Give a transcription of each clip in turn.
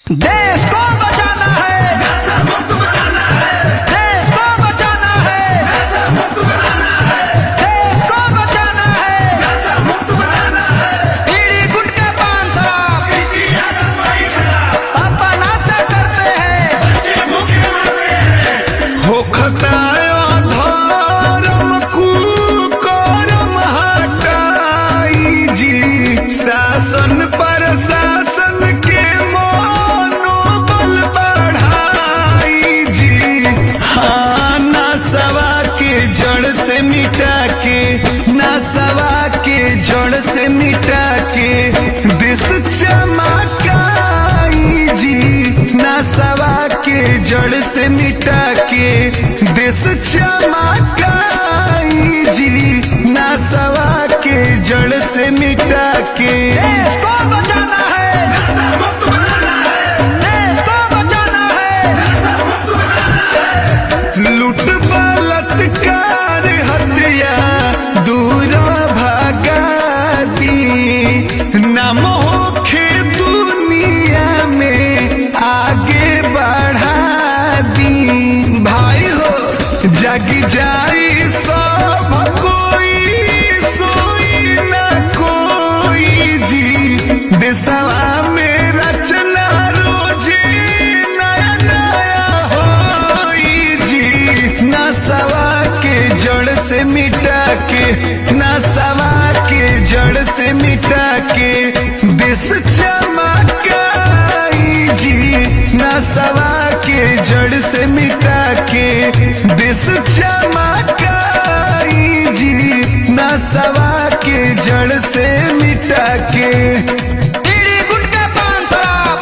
देश को बचाना है, देश को बचाना है, देश को बचाना है, बीड़ी गुटखा पान शराब पापा नाशा करते हैं, हो खताया धर्म कुकर्म हटाई जी, शासन प्रशासन के मनोबल बढ़ाई जी। हाँ, नशवा के जड़ से मिटा के, नशवा के जड़ से मिटा के देश चमकाई जी, नशवा के जड़ से मिटा के देश चमकाई जी, नशवा के जड़ से मिटा के देश को बचाना है, देश को बचाना है, लूट बलात्कार हत्या दूर भगा दी, नाम होखे दुनिया में आगे बढ़ा दी। भाई हो जागी जाई सब कोई, सोई न कोई जी, देशवा में रचना रोजे नया नया होई जी, नशवा के जड़ से मिटा के, नशवा के जड़ से मिटा के देश चमकाई जी, नशवा के जड़ से मिटा के देश चमकाई जी, नशवा के जड़ से मिटा के बीड़ी गुटखा पान शराब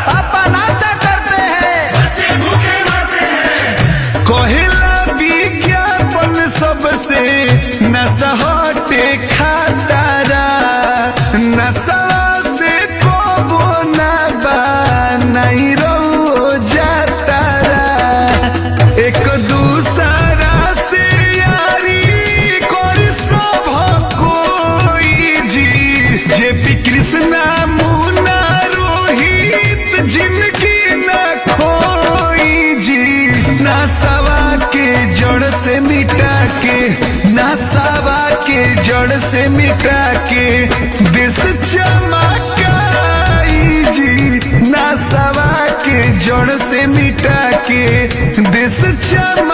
पापा नाशा करते हैं, कहिला विज्ञापन सबसे नशा हटे खातारा, नशवा से कबो ना नहीं रो जातारा, एक दूसरा से यारी कर सब कोई जी, जेपी कृष्णा मुन्ना रोहित जिंदगी न खोई जी, नशवा के जड़ से मिटा के, नशवा के जड़ से मिटा के देश चमकाई जी, नशवा के जड़ से मिटा के देश चमकाई।